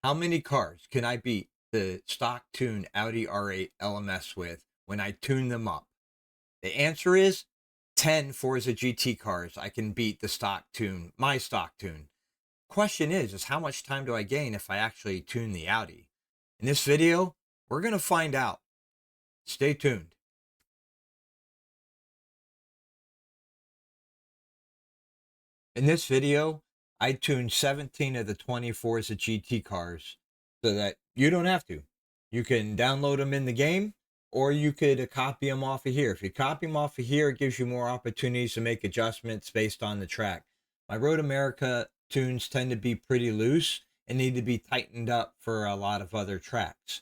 How many cars can I beat the stock tune Audi R8 LMS with when I tune them up? The answer is 10 Forza GT cars I can beat the stock tune, my stock tune. Question is how much time do I gain if I actually tune the Audi? In this video, we're going to find out. Stay tuned. In this video, I tuned 17 of the 20 Forza GT cars so that you don't have to. You can download them in the game, or you could copy them off of here. If you copy them off of here, it gives you more opportunities to make adjustments based on the track. My Road America tunes tend to be pretty loose and need to be tightened up for a lot of other tracks.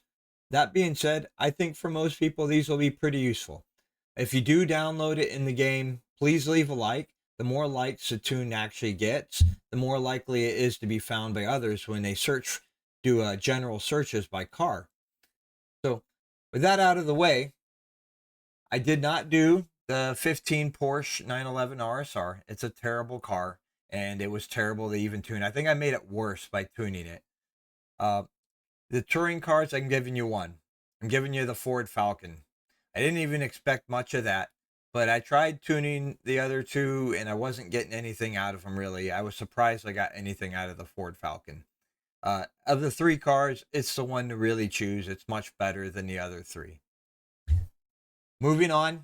That being said, I think for most people, these will be pretty useful. If you do download it in the game, please leave a like. The more likes the tune actually gets, the more likely it is to be found by others when they do general searches by car. So with that out of the way, I did not do the 15 Porsche 911 RSR. It's a terrible car, and it was terrible to even tune. I think I made it worse by tuning it. The touring cars, I'm giving you one. I'm giving you the Ford Falcon. I didn't even expect much of that, but I tried tuning the other two, and I wasn't getting anything out of them, really. I was surprised I got anything out of the Ford Falcon. Of the three cars, it's the one to really choose. It's much better than the other three. Moving on,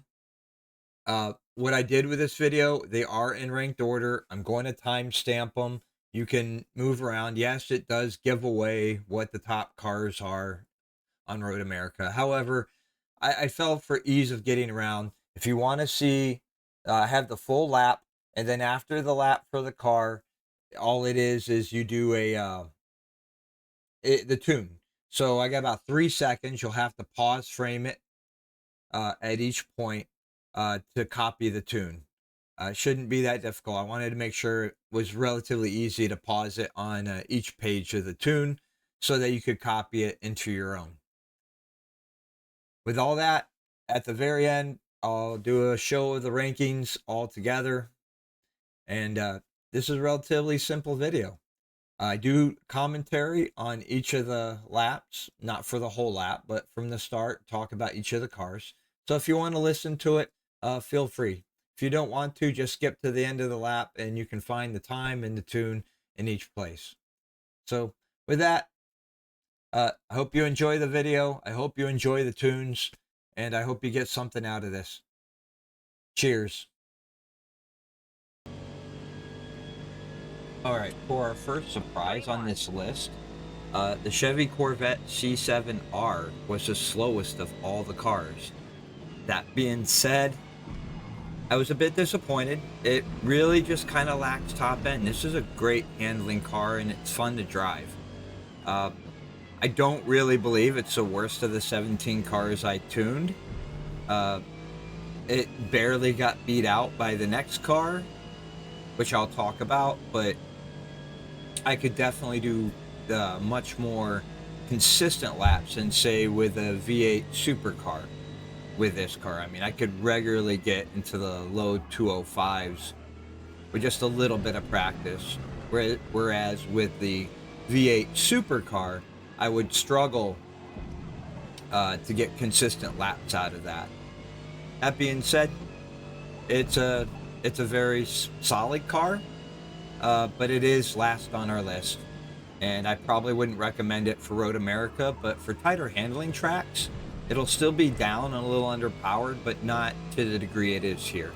what I did with this video, they are in ranked order. I'm going to timestamp them. You can move around. Yes, it does give away what the top cars are on Road America. However, I felt for ease of getting around, if you want to see, have the full lap, and then after the lap for the car, all it is you do the tune. So I got about 3 seconds. You'll have to pause frame it at each point to copy the tune. Shouldn't be that difficult. I wanted to make sure it was relatively easy to pause it on each page of the tune so that you could copy it into your own. With all that, at the very end, I'll do a show of the rankings all together. And this is a relatively simple video. I do commentary on each of the laps, not for the whole lap, but from the start, talk about each of the cars. So if you want to listen to it, feel free. If you don't want to, just skip to the end of the lap and you can find the time and the tune in each place. So with that, I hope you enjoy the video. I hope you enjoy the tunes, and I hope you get something out of this. Cheers. All right, for our first surprise on this list, the Chevy Corvette C7R was the slowest of all the cars. That being said, I was a bit disappointed. It really just kind of lacks top end. This is a great handling car, and it's fun to drive. I don't really believe it's the worst of the 17 cars I tuned. It barely got beat out by the next car, which I'll talk about, but I could definitely do much more consistent laps than, say, with a V8 supercar with this car. I mean, I could regularly get into the low 205s with just a little bit of practice, whereas with the V8 supercar, I would struggle to get consistent laps out of that. That being said, it's a very solid car, but it is last on our list, and I probably wouldn't recommend it for Road America, but for tighter handling tracks, it'll still be down and a little underpowered, but not to the degree it is here.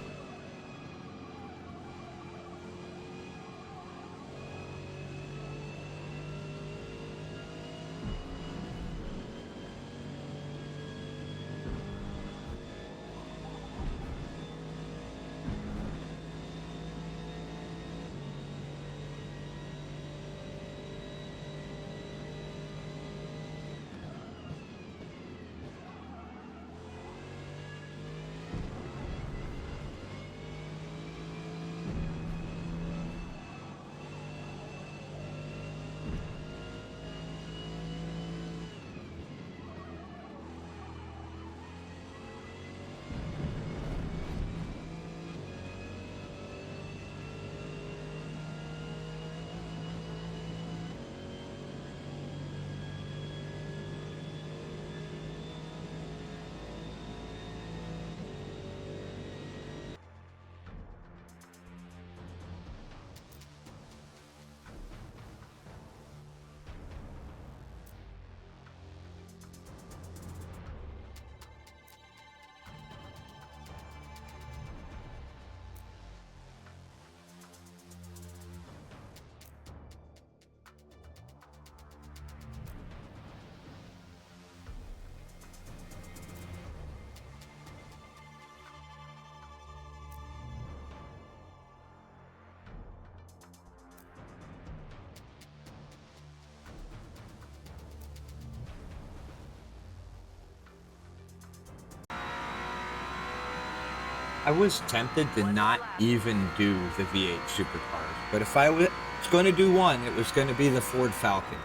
I was tempted to not even do the V8 supercars, but if I was going to do one, it was going to be the Ford Falcon.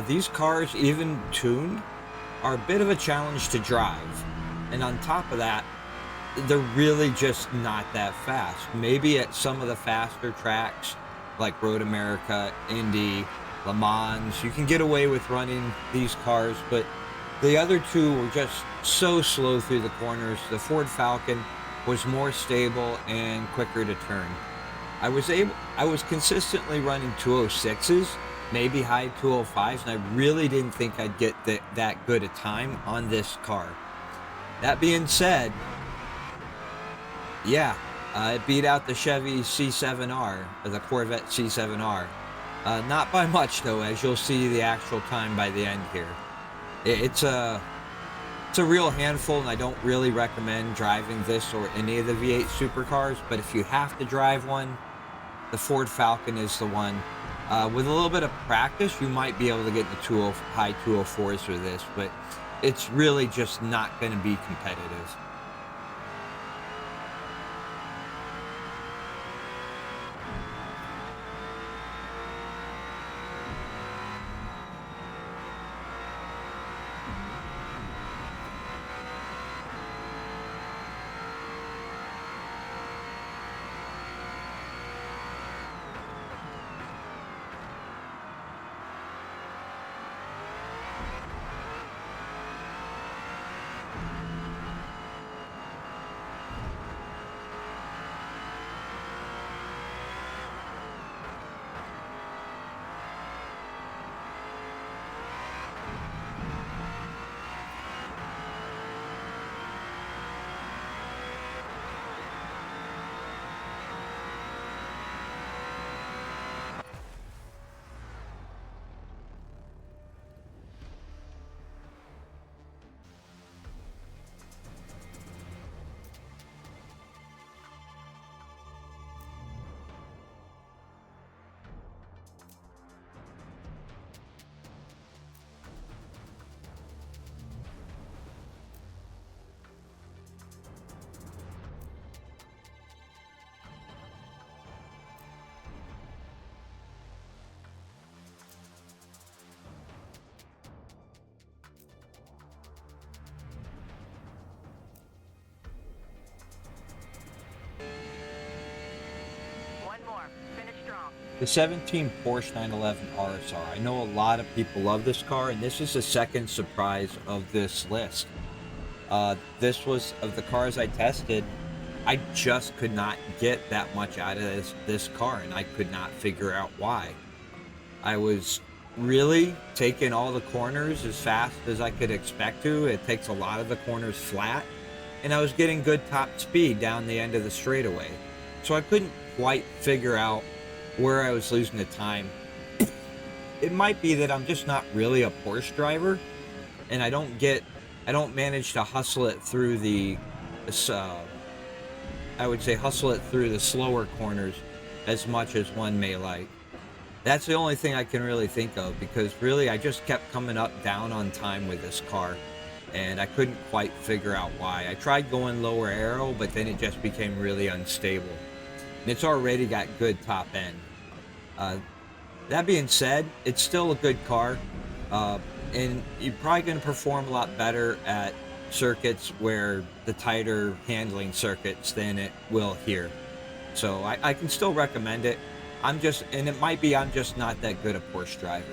These cars, even tuned, are a bit of a challenge to drive, and on top of that, they're really just not that fast. Maybe at some of the faster tracks, like Road America, Indy, Le Mans, you can get away with running these cars, but the other two were just so slow through the corners. The Ford Falcon was more stable and quicker to turn. I was consistently running 206s, maybe high 205s, and I really didn't think I'd get that good a time on this car. That being said, yeah, it beat out the Chevy C7R, or the Corvette C7R. Not by much though, as you'll see the actual time by the end here. It's a real handful, and I don't really recommend driving this or any of the V8 supercars, but if you have to drive one, the Ford Falcon is the one. With a little bit of practice, you might be able to get the high 204s with this, but it's really just not going to be competitive. The 17 Porsche 911 RSR. I know a lot of people love this car, and this is the second surprise of this list. This was, of the cars I tested, I just could not get that much out of this car, and I could not figure out why. I was really taking all the corners as fast as I could expect to. It takes a lot of the corners flat, and I was getting good top speed down the end of the straightaway. So I couldn't quite figure out where I was losing the time. It might be that I'm just not really a Porsche driver, and I don't manage to hustle it through I would say hustle it through the slower corners as much as one may like. That's the only thing I can really think of, because really I just kept coming up down on time with this car, and I couldn't quite figure out why. I tried going lower aero, but then it just became really unstable. And it's already got good top end. That being said, it's still a good car, and you're probably going to perform a lot better at circuits where the tighter handling circuits than it will here. So I can still recommend it. And it might be I'm just not that good a Porsche driver.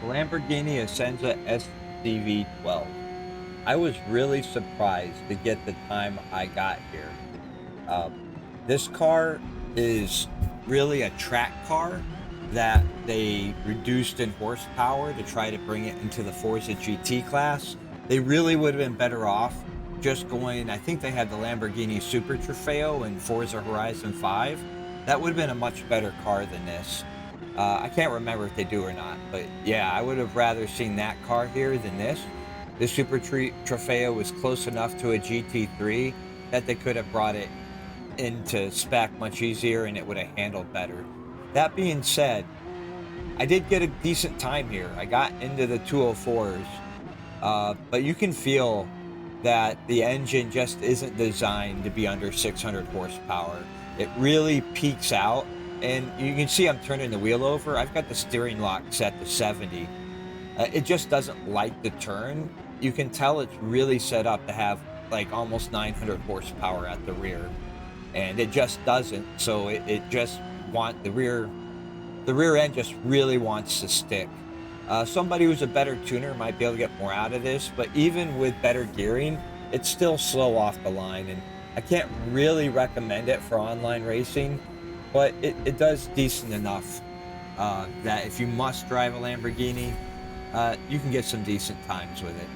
the Lamborghini Essenza SCV12. I was really surprised to get the time I got here. This car is really a track car that they reduced in horsepower to try to bring it into the Forza GT class. They really would have been better off just going, I think they had the Lamborghini Super Trofeo in Forza Horizon 5. That would have been a much better car than this. I can't remember if they do or not, but yeah, I would have rather seen that car here than this. The Super Trofeo was close enough to a GT3 that they could have brought it into spec much easier and it would have handled better. That being said, I did get a decent time here. I got into the 204s, but you can feel that the engine just isn't designed to be under 600 horsepower. It really peaks out, and you can see I'm turning the wheel over. I've got the steering lock set to 70. It just doesn't like the turn. You can tell it's really set up to have like almost 900 horsepower at the rear, and it just doesn't. So it just the rear end just really wants to stick. Somebody who's a better tuner might be able to get more out of this, but even with better gearing, it's still slow off the line, and I can't really recommend it for online racing, but it does decent enough that if you must drive a Lamborghini, you can get some decent times with it.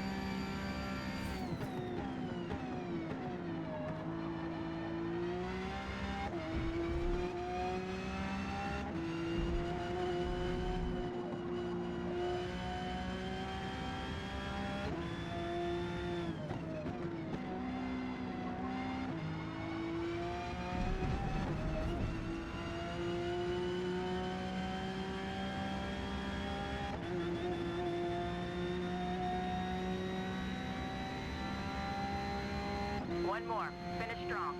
One more. Finish strong.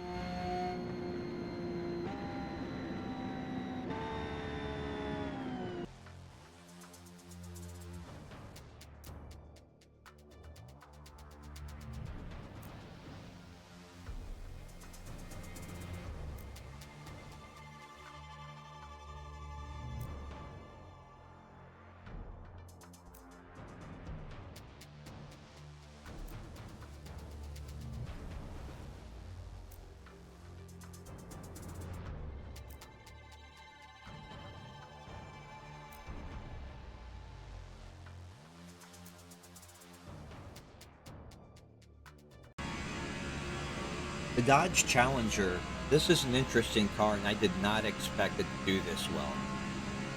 The Dodge Challenger, this is an interesting car, and I did not expect it to do this well.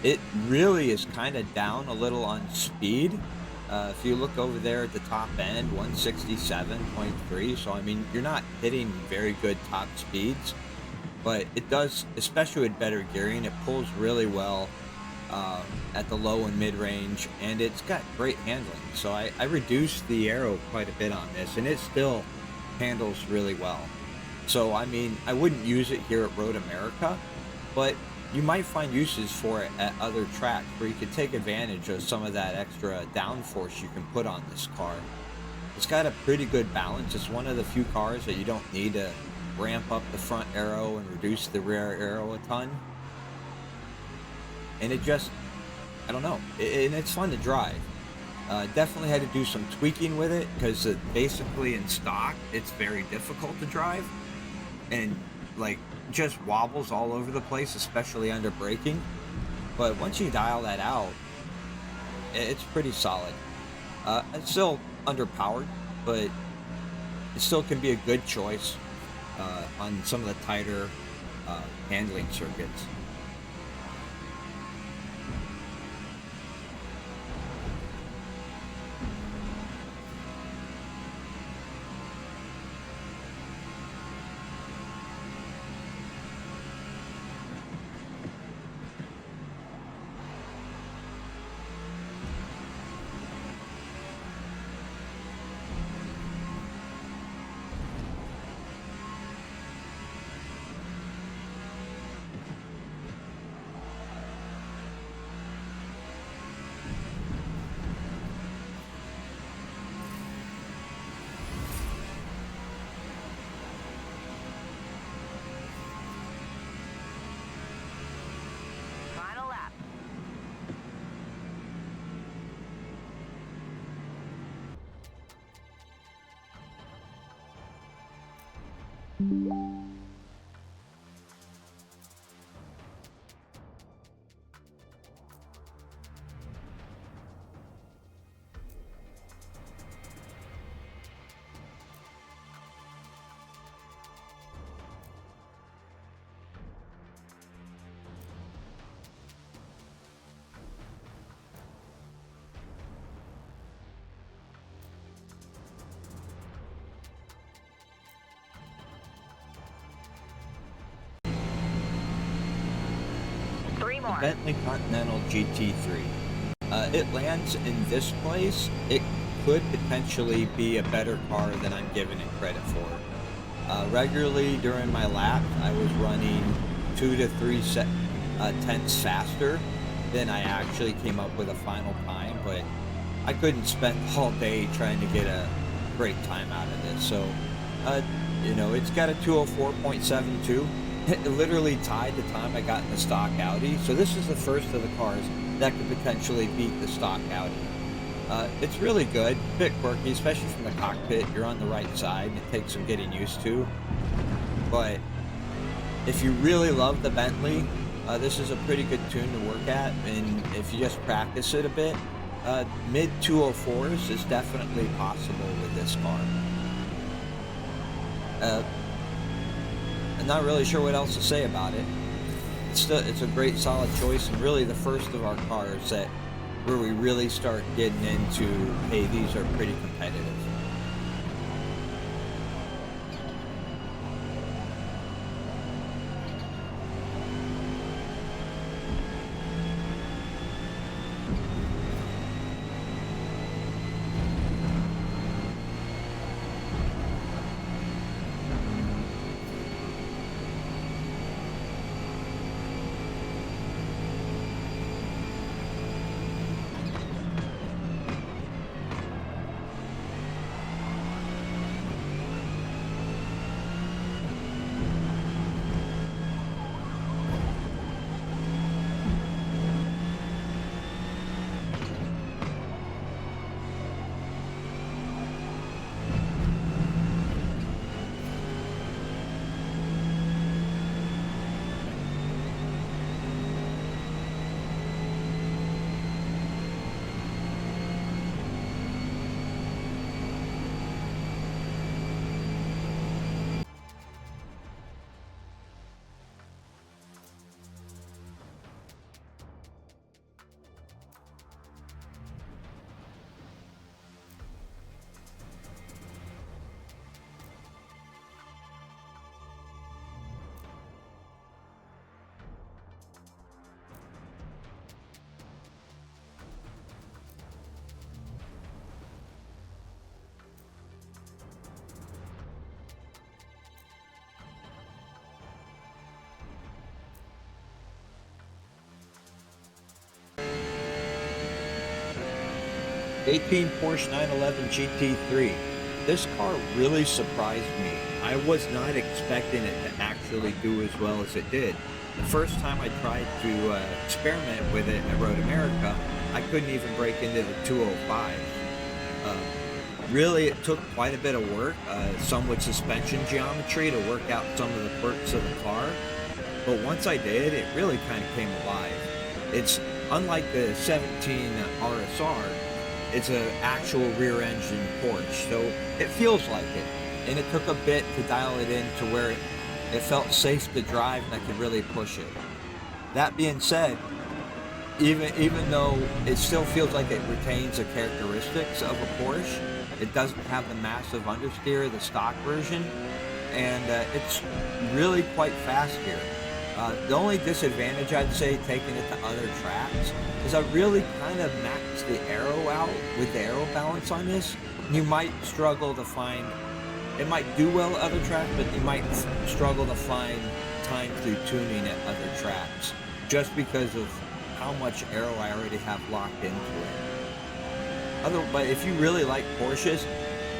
It really is kind of down a little on speed. If you look over there at the top end, 167.3, so I mean, you're not hitting very good top speeds, but it does, especially with better gearing, it pulls really well at the low and mid range, and it's got great handling. So I reduced the aero quite a bit on this, and it still handles really well. So, I mean, I wouldn't use it here at Road America, but you might find uses for it at other tracks where you could take advantage of some of that extra downforce you can put on this car. It's got a pretty good balance. It's one of the few cars that you don't need to ramp up the front aero and reduce the rear aero a ton. And it just, I don't know, and it's fun to drive. Definitely had to do some tweaking with it because basically in stock, it's very difficult to drive. And like just wobbles all over the place, especially under braking. But once you dial that out, it's pretty solid. It's still underpowered, but it still can be a good choice on some of the tighter handling circuits. Three more. Bentley Continental GT3. It lands in this place. It could potentially be a better car than I'm giving it credit for. Regularly during my laps, I was running 2 to 3 tenths faster than I actually came up with a final time, but I couldn't spend all day trying to get a great time out of this. So, you know, it's got a 204.72. It literally tied the time I got in the stock Audi. So this is the first of the cars that could potentially beat the stock Audi. It's really good, a bit quirky, especially from the cockpit. You're on the right side, and it takes some getting used to. But if you really love the Bentley, this is a pretty good tune to work at, and if you just practice it a bit, mid 204s is definitely possible with this car. I'm not really sure what else to say about it. It's a great solid choice, and really the first of our cars that where we really start getting into, hey, these are pretty competitive. '18 Porsche 911 GT3. This car really surprised me. I was not expecting it to actually do as well as it did. The first time I tried to experiment with it at Road America, I couldn't even break into the 205. Really, it took quite a bit of work, some with suspension geometry to work out some of the quirks of the car. But once I did, it really kind of came alive. It's unlike the 17 RSR. It's an actual rear-engine Porsche, so it feels like it. And it took a bit to dial it in to where it felt safe to drive and I could really push it. That being said, even though it still feels like it retains the characteristics of a Porsche, it doesn't have the massive understeer of the stock version, and it's really quite fast here. The only disadvantage, I'd say, taking it to other tracks, is I really kind of maxed the aero out with the aero balance on this. You might struggle to find, it might do well at other tracks, but you might struggle to find time through tuning at other tracks, just because of how much aero I already have locked into it. But if you really like Porsches,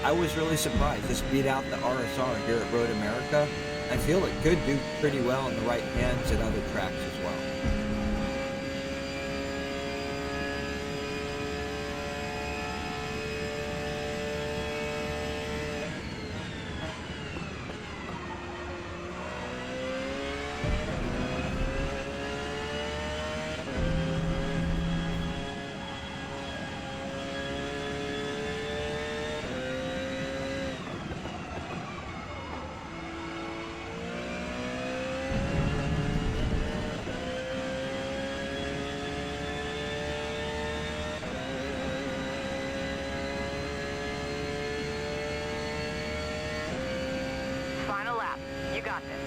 I was really surprised. This beat out the RSR here at Road America. I feel it could do pretty well in the right hands at other tracks as well. got this.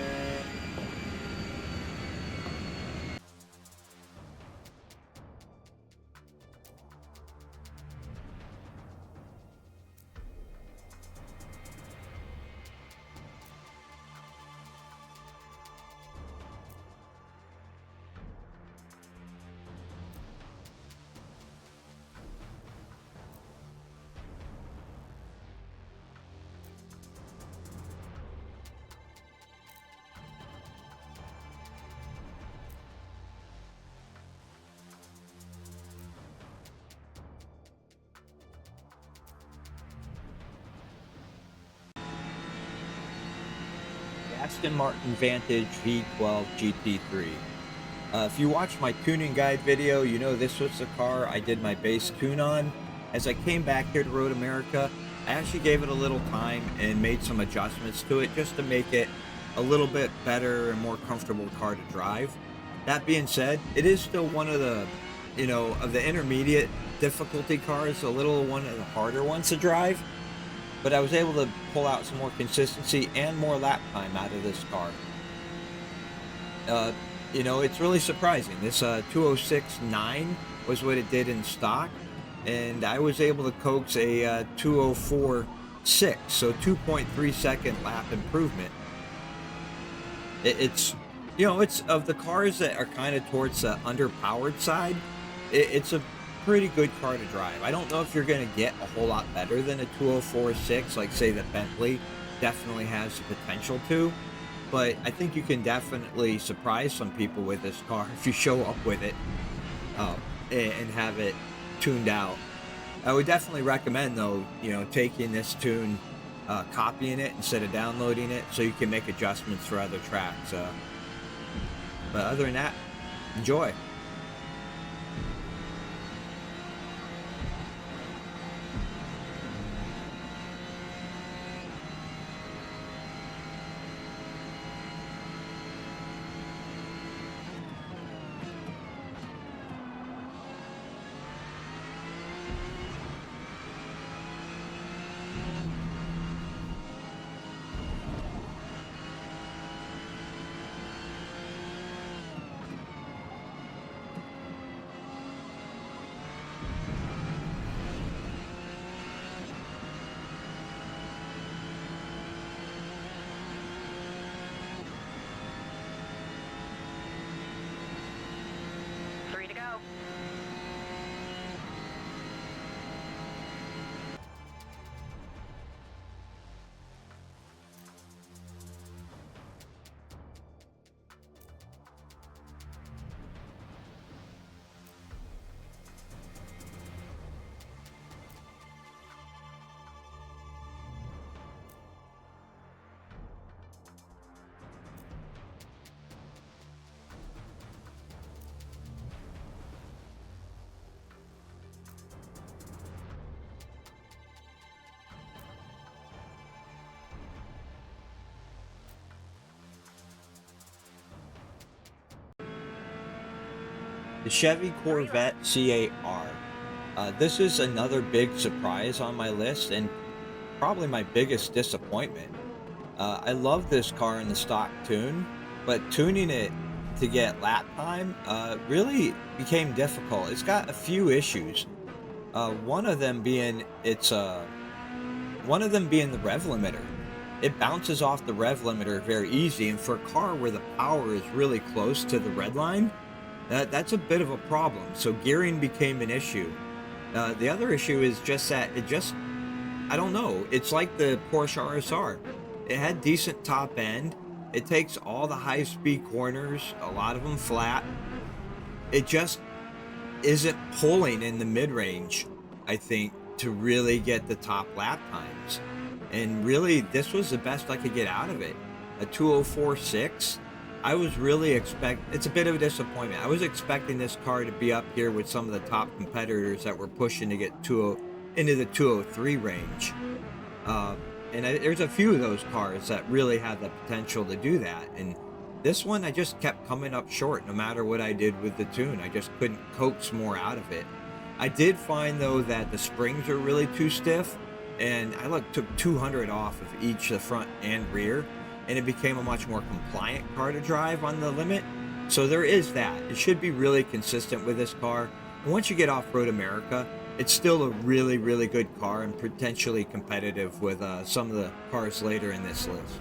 Aston Martin Vantage V12 GT3. If you watched my tuning guide video, you know this was the car I did my base tune on. As I came back here to Road America, I actually gave it a little time and made some adjustments to it just to make it a little bit better and more comfortable car to drive. That being said, it is still one of the, of the intermediate difficulty cars, one of the harder ones to drive. But I was able to pull out some more consistency and more lap time out of this car. It's really surprising. This 206.9 was what it did in stock, and I was able to coax a 204.6, so 2.3 second lap improvement. It's of the cars that are kind of towards the underpowered side, it's a pretty good car to drive. I don't know if you're going to get a whole lot better than a 204.6, like say the Bentley definitely has the potential to, but I think you can definitely surprise some people with this car if you show up with it and have it tuned out. I would definitely recommend though, taking this tune, copying it instead of downloading it so you can make adjustments for other tracks. But other than that, enjoy. The Chevy Corvette C8R. This is another big surprise on my list and probably my biggest disappointment. I love this car in the stock tune, but tuning it to get lap time really became difficult. It's got a few issues. One of them being the rev limiter. It bounces off the rev limiter very easy, and for a car where the power is really close to the red line, that's a bit of a problem. So gearing became an issue. The other issue is just that I don't know. It's like the Porsche RSR. It had decent top end. It takes all the high-speed corners, a lot of them flat. It just isn't pulling in the mid-range, I think, to really get the top lap times. And really, this was the best I could get out of it. A 204.6. I was really it's a bit of a disappointment. I was expecting this car to be up here with some of the top competitors that were pushing to get into the 203 range. There's a few of those cars that really had the potential to do that. And this one, I just kept coming up short no matter what I did with the tune. I just couldn't coax more out of it. I did find, though, that the springs are really too stiff. And I took 200 off of each, the front and rear. and it became a much more compliant car to drive on the limit. So there is that. It should be really consistent with this car. And once you get off-road America, it's still a really, really good car and potentially competitive with some of the cars later in this list.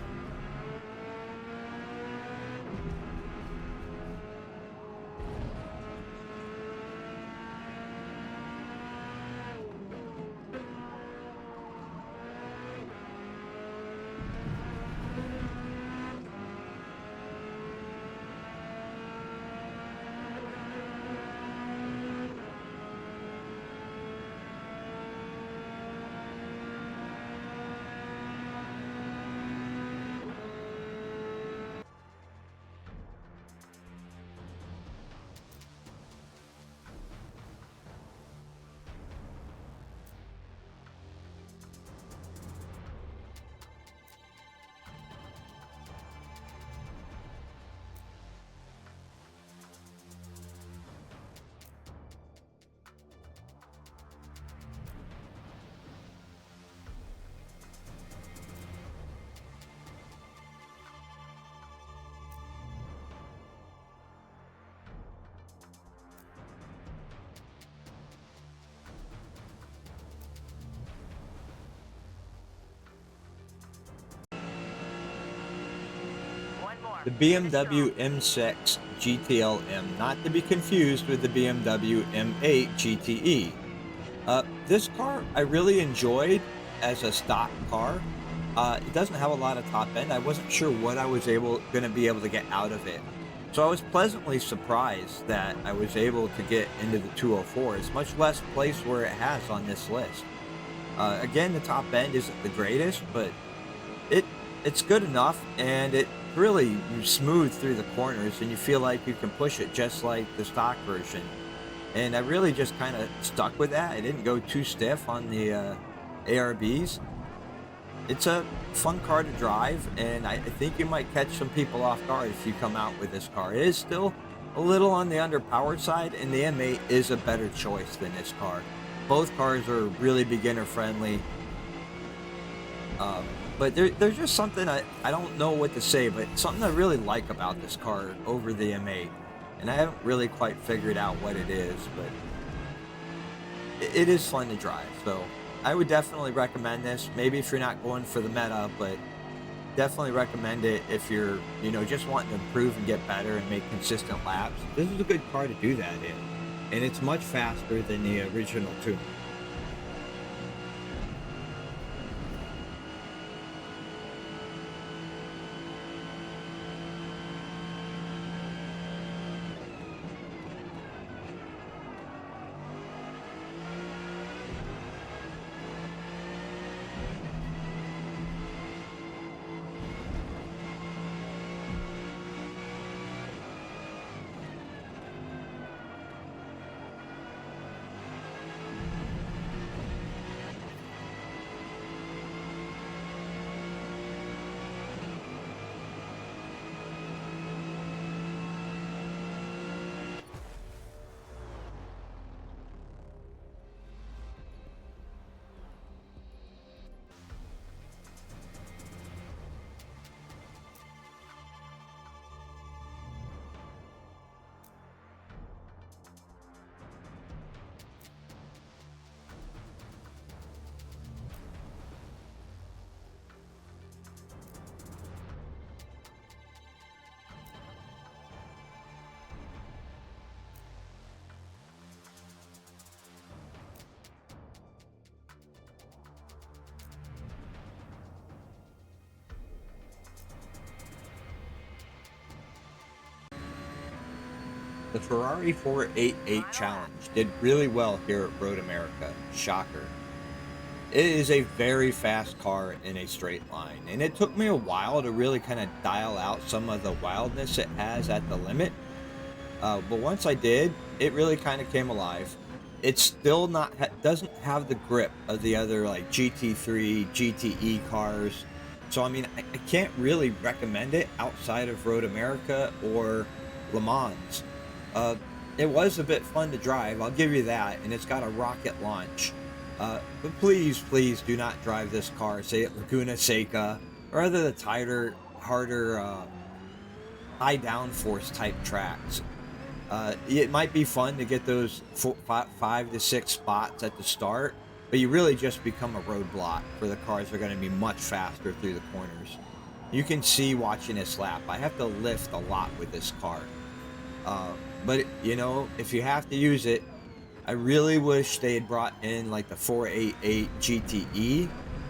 The BMW M6 GTLM, not to be confused with the BMW M8 GTE. This car I really enjoyed as a stock car. It doesn't have a lot of top end. I wasn't sure what I was going to be able to get out of it. So I was pleasantly surprised that I was able to get into the 204s, much less place where it has on this list. Again, the top end isn't the greatest, but it's good enough, and it really smooth through the corners, and you feel like you can push it just like the stock version. And I really just kind of stuck with that. I didn't go too stiff on the ARBs. It's a fun car to drive, and I think you might catch some people off guard if you come out with this car. It is still a little on the underpowered side, and the M8 is a better choice than this car. Both cars are really beginner friendly. But there's just something, I don't know what to say, but something I really like about this car over the M8. And I haven't really quite figured out what it is, but it is fun to drive. So I would definitely recommend this. Maybe if you're not going for the meta, but definitely recommend it if you're, just wanting to improve and get better and make consistent laps. This is a good car to do that in. And it's much faster than the original too. The Ferrari 488 Challenge did really well here at Road America. Shocker. It is a very fast car in a straight line, and it took me a while to really kind of dial out some of the wildness it has at the limit. But once I did, it really kind of came alive. It's still not doesn't have the grip of the other like GT3, GTE cars. So I mean, I can't really recommend it outside of Road America or Le Mans. It was a bit fun to drive, I'll give you that, and it's got a rocket launch. But please do not drive this car, say at Laguna Seca, or other the tighter harder, high downforce type tracks. It might be fun to get those 5 to 6 spots at the start, but you really just become a roadblock for the cars that are going to be much faster through the corners. You can see watching this lap, I have to lift a lot with this car. But you know, if you have to use it, I really wish they had brought in like the 488 GTE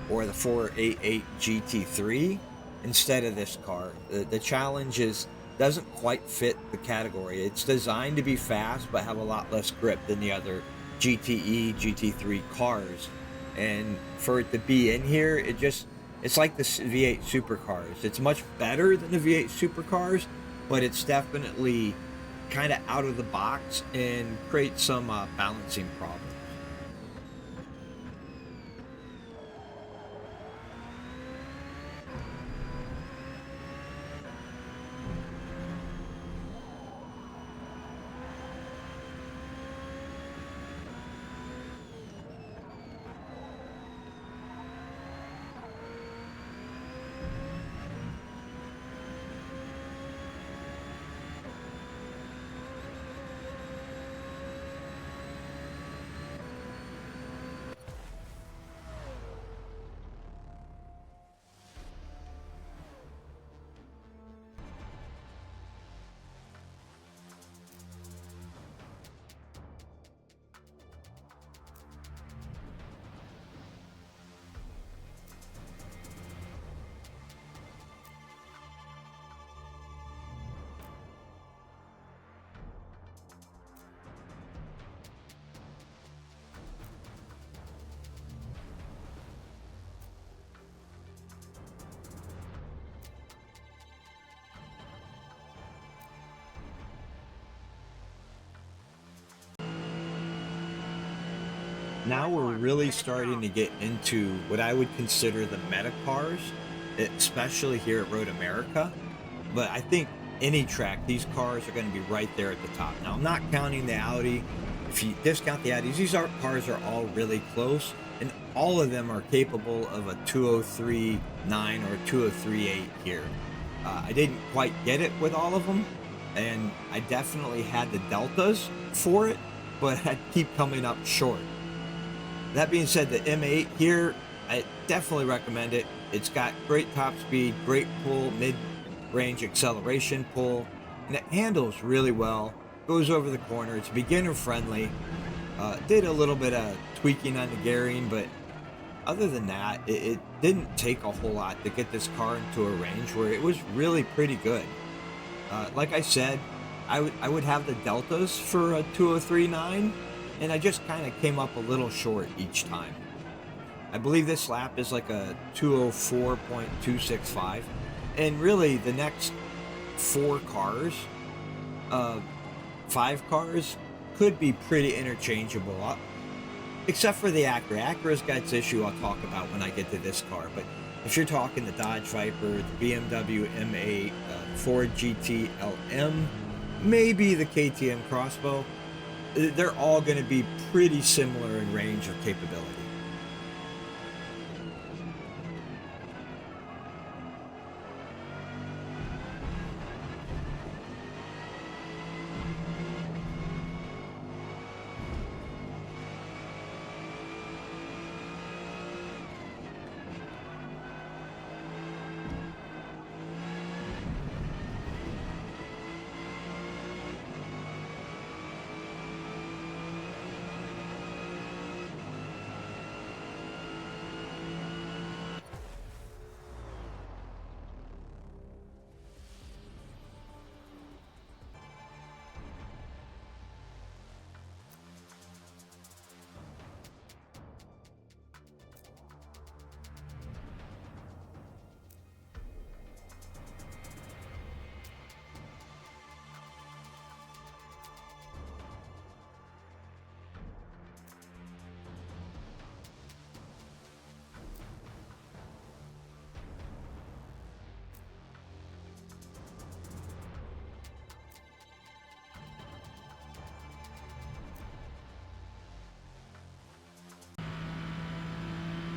or the 488 GT3 instead of this car. The challenge doesn't quite fit the category. It's designed to be fast but have a lot less grip than the other GTE, GT3 cars. And for it to be in here, it's like the V8 supercars. It's much better than the V8 supercars, but it's definitely kind of out of the box and creates some balancing problems. Now we're really starting to get into what I would consider the meta cars, especially here at Road America. But I think any track, these cars are going to be right there at the top. Now, I'm not counting the Audi. If you discount the Audis, these cars are all really close, and all of them are capable of a 203.9 or 203.8 here. I didn't quite get it with all of them, and I definitely had the Deltas for it, but I keep coming up short. That being said, the M8 here, I definitely recommend it. It's got great top speed, great pull, mid-range acceleration pull, and it handles really well. Goes over the corner. It's beginner friendly. Did a little bit of tweaking on the gearing, but other than that, it didn't take a whole lot to get this car into a range where it was really pretty good. Like I said, I would have the Deltas for a 203.9. And I just kind of came up a little short each time. I believe this lap is like a 204.265. And really, the next 4 cars, 5 cars, could be pretty interchangeable. Except for the Acura. Acura's got its issue I'll talk about when I get to this car. But if you're talking the Dodge Viper, the BMW M8, Ford GTLM, maybe the KTM Crossbow, they're all going to be pretty similar in range of capability.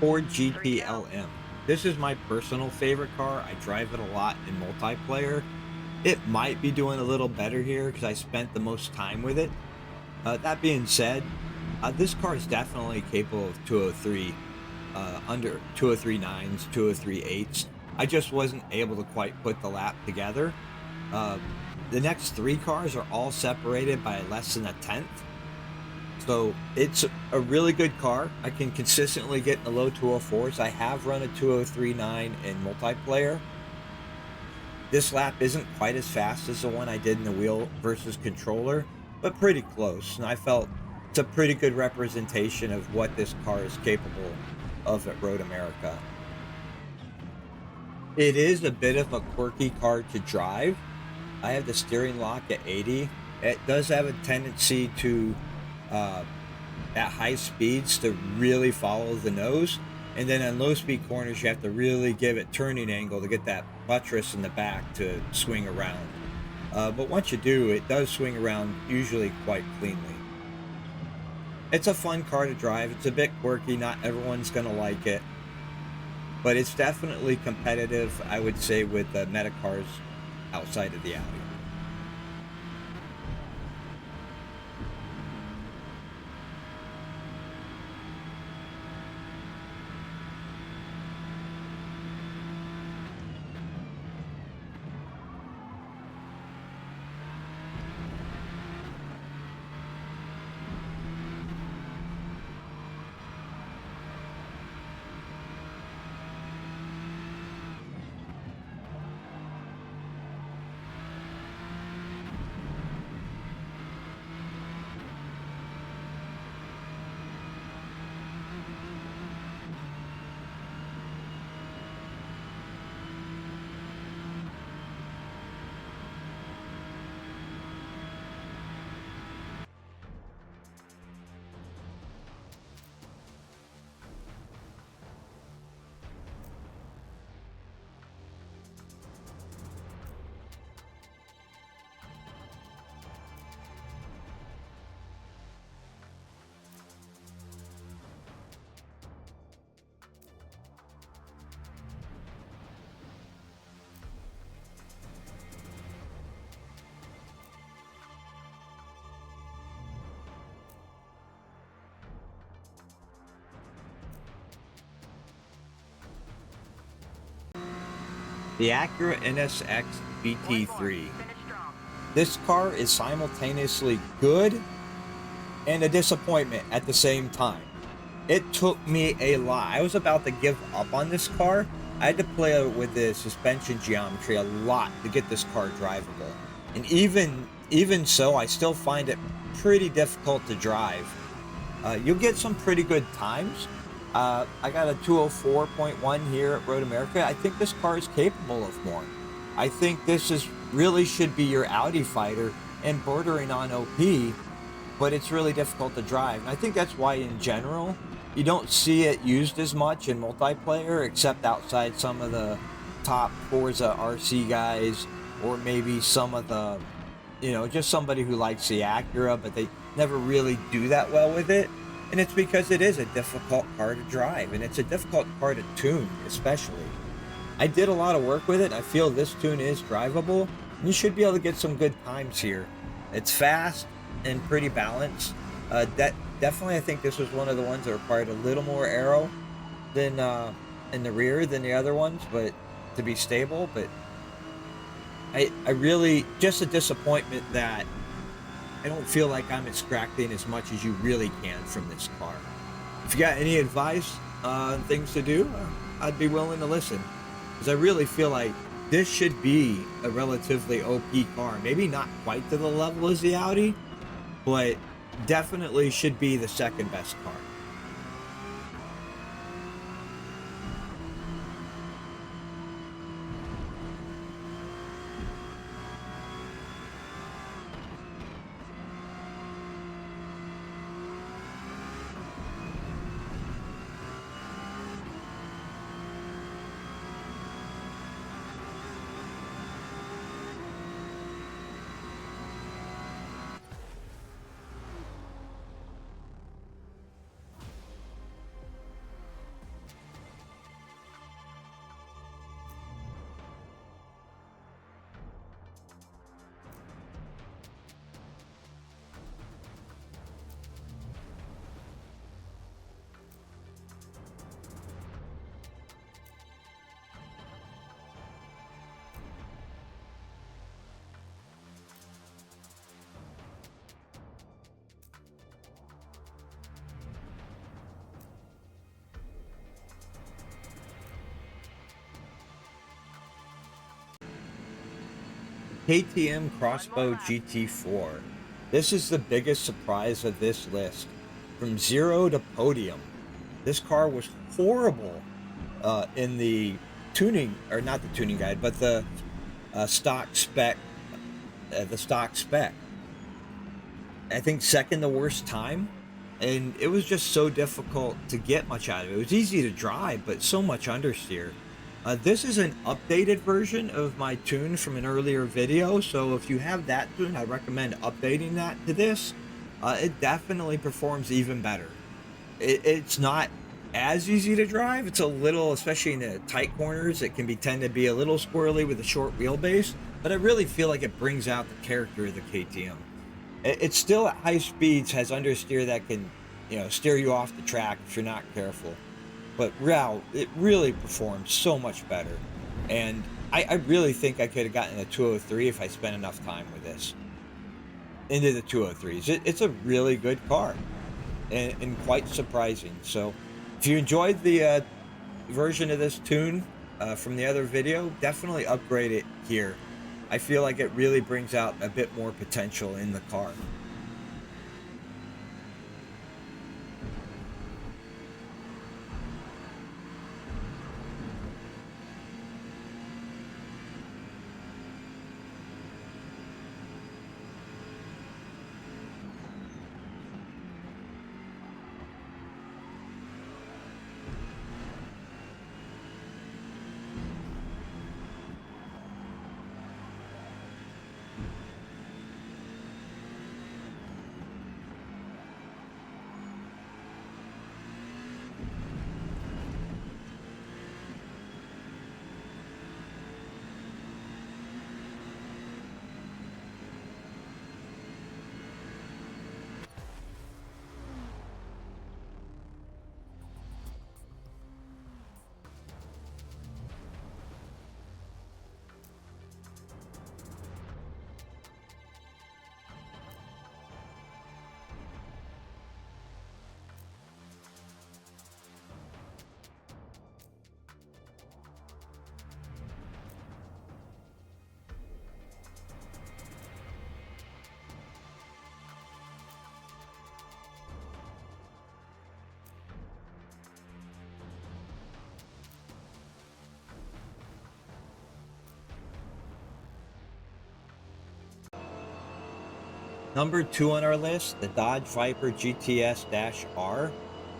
Ford GTLM. This is my personal favorite car. I drive it a lot in multiplayer. It might be doing a little better here because I spent the most time with it. That being said, this car is definitely capable of 203, under 203.9s, 203.8s. I just wasn't able to quite put the lap together. Uh, the next 3 cars are all separated by less than a tenth. So it's a really good car. I can consistently get in the low 204s. I have run a 203.9 in multiplayer. This lap isn't quite as fast as the one I did in the wheel versus controller, but pretty close. And I felt it's a pretty good representation of what this car is capable of at Road America. It is a bit of a quirky car to drive. I have the steering lock at 80. It does have a tendency to, at high speeds, to really follow the nose. And then on low speed corners, you have to really give it turning angle to get that buttress in the back to swing around. But once you do, it does swing around usually quite cleanly. It's a fun car to drive. It's a bit quirky. Not everyone's going to like it. But it's definitely competitive, I would say, with the meta cars outside of the Audi. The ACura NSX GT3. This car is simultaneously good and a disappointment at the same time. It took me a lot. I was about to give up on this car. I had to play with the suspension geometry a lot to get this car drivable. And even so, I still find it pretty difficult to drive. You'll get some pretty good times. I got a 204.1 here at Road America. I think this car is capable of more. I think this is really should be your Audi fighter and bordering on OP, but it's really difficult to drive. And I think that's why in general, you don't see it used as much in multiplayer, except outside some of the top Forza RC guys, or maybe some of the, just somebody who likes the Acura, but they never really do that well with it. And it's because it is a difficult car to drive, and it's a difficult car to tune, especially. I did a lot of work with it. I feel this tune is drivable, and you should be able to get some good times here. It's fast and pretty balanced. Definitely, I think this was one of the ones that required a little more aero than in the rear than the other ones, but to be stable. But I really, just a disappointment that I don't feel like I'm extracting as much as you really can from this car. If you got any advice on things to do, I'd be willing to listen. Because I really feel like this should be a relatively OP car. Maybe not quite to the level as the Audi, but definitely should be the second best car. KTM Crossbow GT4. This is the biggest surprise of this list. From zero to podium. This car was horrible in the tuning, or not the tuning guide, but the stock spec. I think second to worst time, and it was just so difficult to get much out of it. It was easy to drive, but so much understeer. This is an updated version of my tune from an earlier video, so if you have that tune, I recommend updating that to this. It definitely performs even better. It's not as easy to drive. It's a little, especially in the tight corners, it can tend to be a little squirrely with a short wheelbase, but I really feel like it brings out the character of the KTM. It still at high speeds has understeer that can, steer you off the track if you're not careful. But it really performs so much better. And I really think I could have gotten a 203 if I spent enough time with this. Into the 203s. It's a really good car. And quite surprising. So if you enjoyed the version of this tune from the other video, definitely upgrade it here. I feel like it really brings out a bit more potential in the car. Number 2 on our list, the Dodge Viper GTS-R,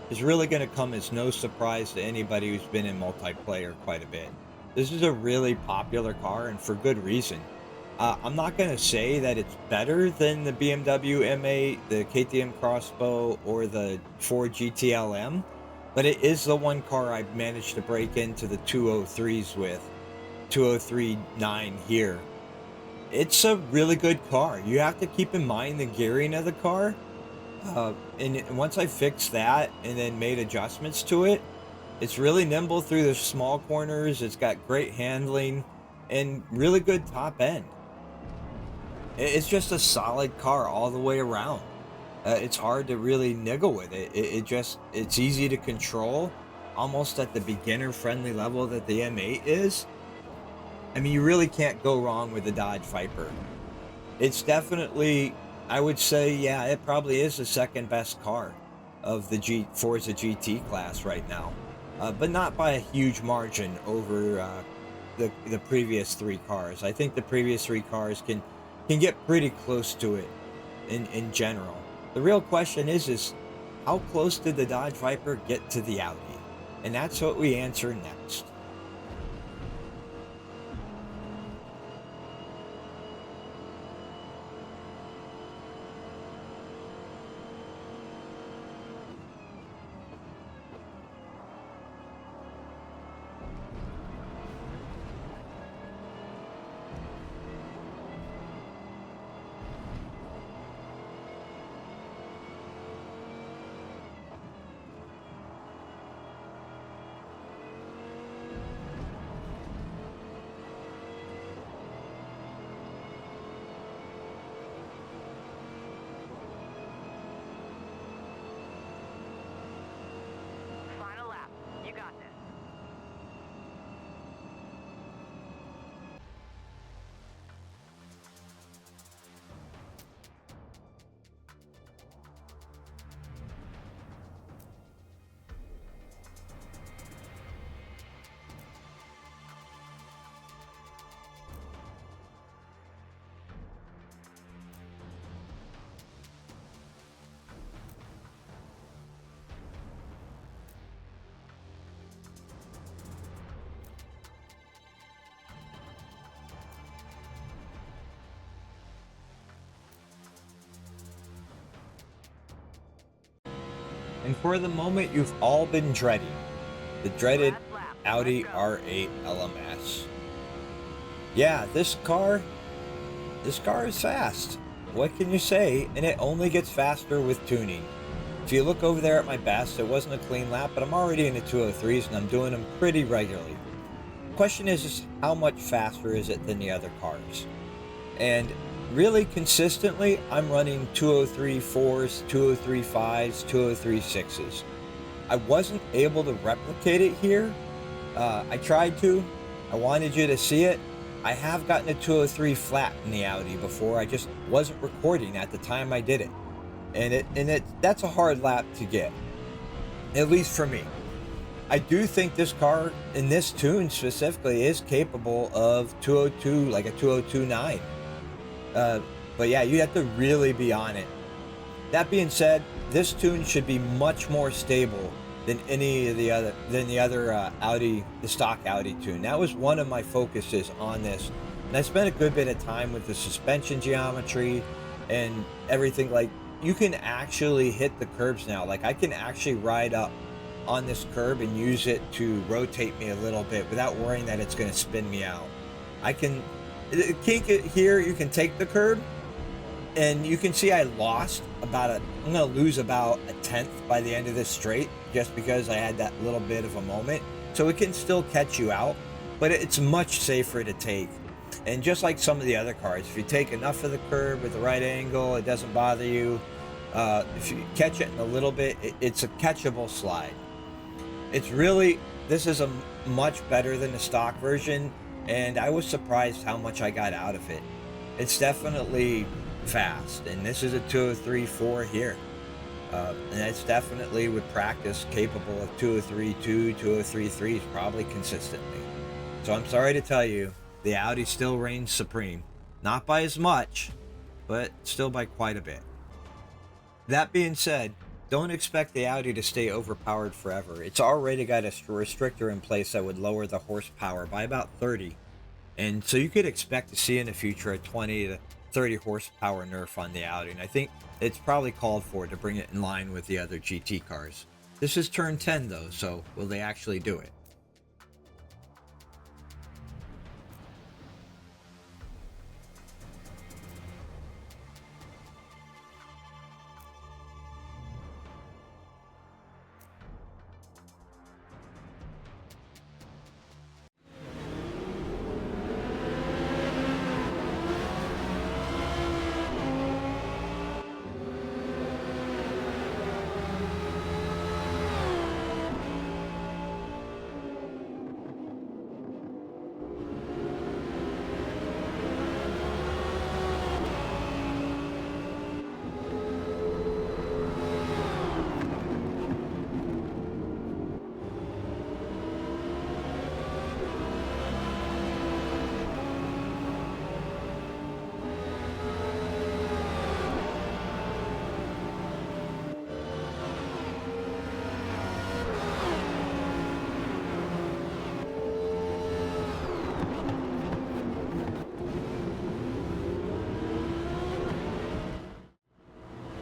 is really going to come as no surprise to anybody who's been in multiplayer quite a bit. This is a really popular car, and for good reason. I'm not going to say that it's better than the BMW M8, the KTM Crossbow, or the Ford GTLM, but it is the one car I've managed to break into the 203s with, 203.9 here. It's a really good car. You have to keep in mind the gearing of the car. And once I fixed that and then made adjustments to it, it's really nimble through the small corners. It's got great handling and really good top end. It's just a solid car all the way around. It's hard to really niggle with it. It's easy to control, almost at the beginner friendly level that the M8 is. I mean, you really can't go wrong with the Dodge Viper. It's definitely, I would say, yeah, it probably is the second best car of the Forza GT class right now. But not by a huge margin over the previous 3 cars. I think the previous 3 cars can get pretty close to it in general. The real question is how close did the Dodge Viper get to the Audi? And that's what we answer next. And for the moment, you've all been dreading the dreaded Last lap. Audi Let's go. R8 LMS. Yeah, this car is fast. What can you say? And it only gets faster with tuning. If you look over there at my best, it wasn't a clean lap, but I'm already in the 203s and I'm doing them pretty regularly. Question is how much faster is it than the other cars? And really consistently, I'm running 203 4s, 203 5s, 203 6s. I wasn't able to replicate it here. I tried to. I wanted you to see it. I have gotten a 203 flat in the Audi before. I just wasn't recording at the time I did it. And that's a hard lap to get, at least for me. I do think this car in this tune specifically is capable of 202, like a 202.9. But yeah, you have to really be on it. That being said, this tune should be much more stable than any of the other Audi, the stock Audi tune. That was one of my focuses on this, and I spent a good bit of time with the suspension geometry and everything. Like, you can actually hit the curbs now. Like, I can actually ride up on this curb and use it to rotate me a little bit without worrying that it's going to spin me out. I can kink it here. You can take the curb, and you can see I lost I'm going to lose about a tenth by the end of this straight, just because I had that little bit of a moment. So it can still catch you out, but it's much safer to take. And just like some of the other cars, if you take enough of the curb at the right angle, it doesn't bother you. If you catch it in a little bit, it's a catchable slide. This is a much better than the stock version, and I was surprised how much I got out of it. It's definitely fast, and this is a 203.4 here. And it's definitely, with practice, capable of 203.2, 203.3s, probably consistently. So I'm sorry to tell you, the Audi still reigns supreme. Not by as much, but still by quite a bit. That being said, don't expect the Audi to stay overpowered forever. It's already got a restrictor in place that would lower the horsepower by about 30. And so you could expect to see in the future a 20 to 30 horsepower nerf on the Audi. And I think it's probably called for to bring it in line with the other GT cars. This is turn 10 though, so will they actually do it?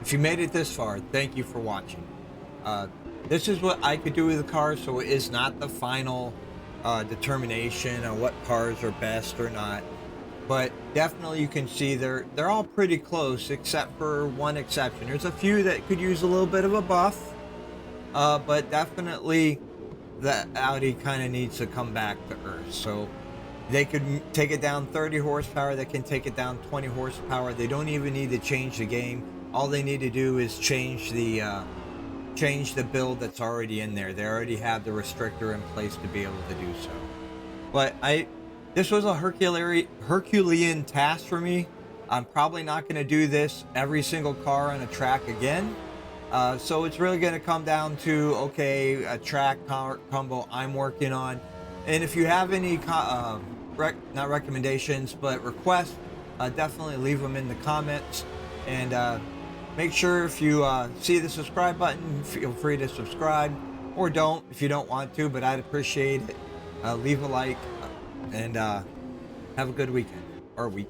If you made it this far, thank you for watching. This is what I could do with the car, so it is not the final determination on what cars are best or not. But definitely you can see they're all pretty close, except for one exception. There's a few that could use a little bit of a buff, but definitely the Audi kind of needs to come back to earth. So they could take it down 30 horsepower, they can take it down 20 horsepower. They don't even need to change the game. All they need to do is change the build that's already in there. They already have the restrictor in place to be able to do so. But this was a Herculean task for me. I'm probably not going to do this every single car on a track again. So it's really going to come down to, okay, a track combo I'm working on. And if you have any, not recommendations, but requests, definitely leave them in the comments. And make sure if you see the subscribe button, feel free to subscribe, or don't if you don't want to, but I'd appreciate it. Leave a like, and have a good weekend or week.